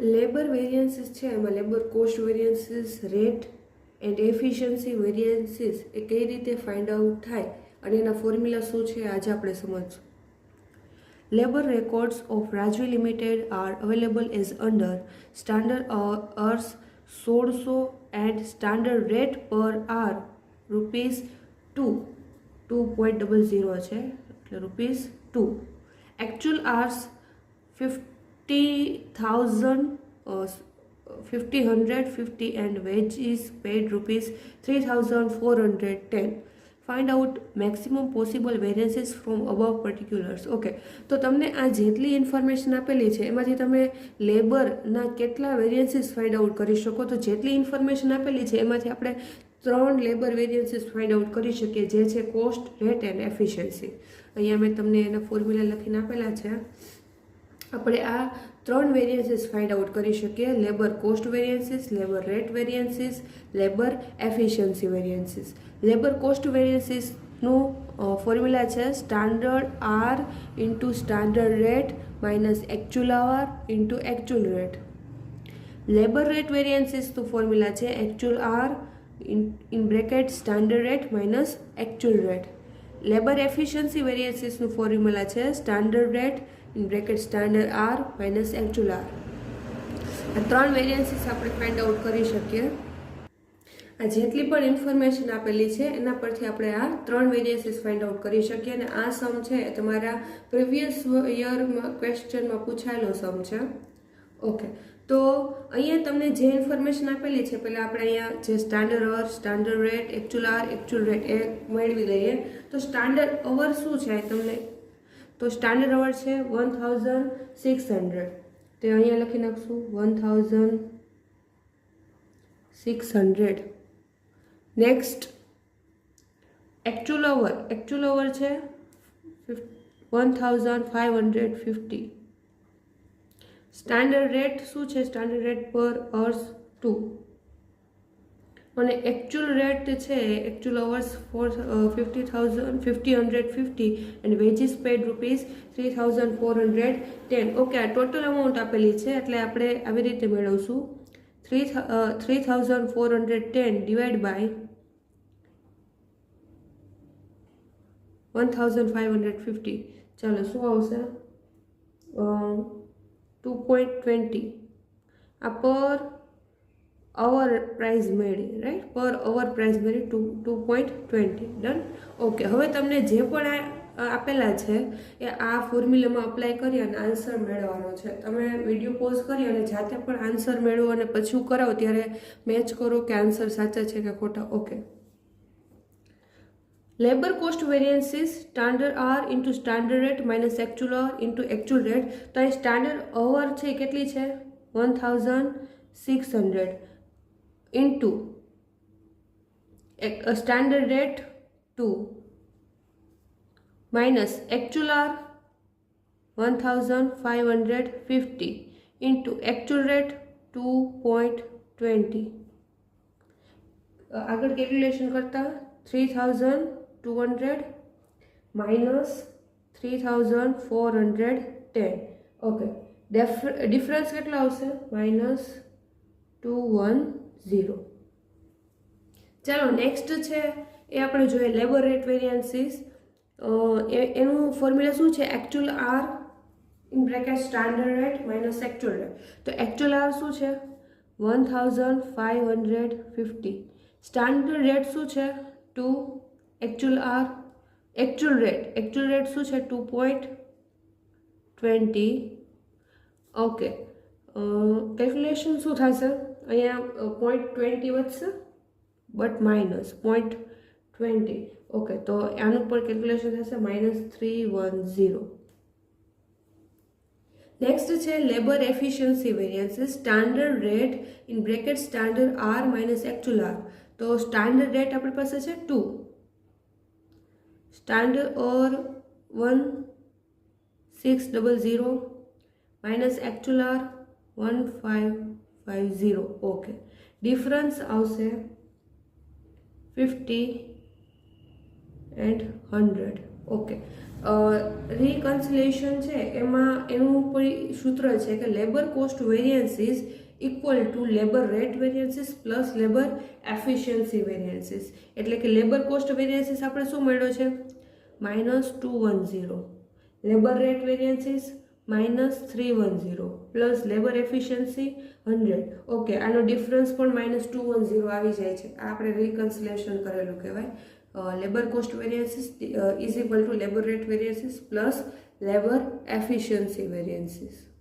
Labour variances છે એમાં labour cost variances, rate and efficiency variances એ કઈ રીતે ફાઇન્ડ આઉટ થાય અને એના ફોર્મ્યુલા શું છે આજે આપણે સમજશું. Labor records of Rajvi Limited are available as under standard hours 1600 and standard rate per hour rupees 2.00 છે એટલે rupees 2. Actual hours 50,150 and wages paid rupees 3,410. Find out maximum possible variances from above particulars. Okay, તો તમને આ જેટલી information આપેલી છે એમાંથી તમે લેબરના કેટલા વેરિયન્સીસ ફાઇન્ડ આઉટ કરી શકો. તો જેટલી ઇન્ફોર્મેશન આપેલી છે એમાંથી આપણે 3 લેબર વેરિયન્સીસ ફાઇન્ડ આઉટ કરી શકીએ, જે છે કોસ્ટ, રેટ એન્ડ એફિશિયન્સી. અહીંયા મેં તમને એના ફોર્મ્યુલા લખીને આપેલા છે. આપણે આ 3 વેરિયન્સીસ ફાઇન્ડ આઉટ કરી શકીએ: labour cost variances, labour rate variances, labour efficiency variances. Labour cost વેરિયન્સીસનું ફોર્મ્યુલા છે standard hour into standard rate minus actual hour into actual rate. Labour rate વેરિયન્સીસનું ફોર્મ્યુલા છે actual hour in bracket standard rate minus actual rate. Labour efficiency વેરિયન્સીસનું formula છે standard rate in bracket standard hour minus actual hour. આ 3 variances આપણે find out કરી શકીએ. આ જેટલી પણ ઇન્ફોર્મેશન આપેલી છે એના પરથી આપણે આ 3 વેરિયન્સીસ ફાઇન્ડ આઉટ કરી શકીએ. અને આ સમ છે એ તમારા પ્રીવિયસ યરમાં ક્વેશ્ચનમાં પૂછાયેલો સમ છે. ઓકે, તો અહીંયા તમને જે ઇન્ફોર્મેશન આપેલી છે પહેલાં આપણે અહીંયા જે standard hour, standard rate, actual hour, actual rate એ મેળવી લઈએ. તો સ્ટાન્ડર્ડ અવર શું છે તમને? તો સ્ટાન્ડર્ડ અવર છે 1600. તો અહીંયા લખી નાખશું 1600. નેક્સ્ટ એકચ્યુઅલ અવર છે 1550. સ્ટાન્ડર્ડ રેટ શું છે? સ્ટાન્ડર્ડ રેટ પર અવર્સ 2. અને એકચ્યુઅલ રેટ છે actual hours 50,50 and wages paid rupees 3,410. Okay, આ ટોટલ અમાઉન્ટ આપેલી છે એટલે આપણે આવી રીતે મેળવશું 3,410 ડિવાઈડ બાય 1,550. ચાલો શું આવશે? 2.20. આ પર અવર પ્રાઇઝ મળી, રાઈટ? પર અવર પ્રાઇઝ મળી 2.20. ડન. ઓકે, હવે તમને જે પણ આપેલા છે એ આ ફોર્મ્યુલામાં અપ્લાય કરી અને આન્સર મેળવવાનો છે. તમે વિડીયો પોઝ કરી અને જાતે પણ આન્સર મેળવો અને પછી કરાવો ત્યારે મેચ કરો કે આન્સર સાચા છે કે ખોટા. Okay, labour cost variances standard hour into standard rate minus actual hour into actual rate. તો અહીં સ્ટાન્ડર્ડ અવર છે કેટલી છે? 1600 into standard rate 2 minus actual hour 1550 into actual rate 2.20. આગળ કેલ્ક્યુલેશન કરતા 3,200 માઇનસ 3,410. ઓકે, ડિફરન્સ કેટલો આવશે? -210. ચાલો નેક્સ્ટ છે એ આપણે જોઈએ લેબર રેટ વેરિયન્સીસ. એનું ફોર્મ્યુલા શું છે? Actual hour in bracket standard rate minus actual rate. તો એકચ્યુઅલ આર શું છે? 1,550. સ્ટાન્ડર્ડ રેટ શું છે? 2. એકચ્યુઅલ આર એકચ્યુઅલ રેટ શું છે? 2.20. ઓકે, કેલ્ક્યુલેશન શું થશે? અહીંયા 0.20 વધશે બટ માઇનસ 0.20. ઓકે, તો આનું પણ કેલ્ક્યુલેશન થશે -310. નેક્સ્ટ છે labour efficiency variances standard rate in bracket standard hour minus actual hour. તો સ્ટાન્ડર્ડ રેટ આપણી પાસે છે 2, standard hour 1600 minus actual hour 1550. Okay, difference આવશે 50 and 100. ઓકે, રિકન્સિલેશન છે એમાં એનું સૂત્ર છે કે labour cost variances equal to labour rate variances plus labour efficiency variances. એટલે કે લેબર કોસ્ટ વેરિયન્સીસ આપણે શું મળ્યો છે -210, labour rate variances -310 plus labour efficiency 100. Okay, આનો ડિફરન્સ પણ -210 આવી જાય છે. આ આપણે રિકન્સિલેશન કરેલું કહેવાય. Labour cost variances is equal to labour rate variances plus labour efficiency variances.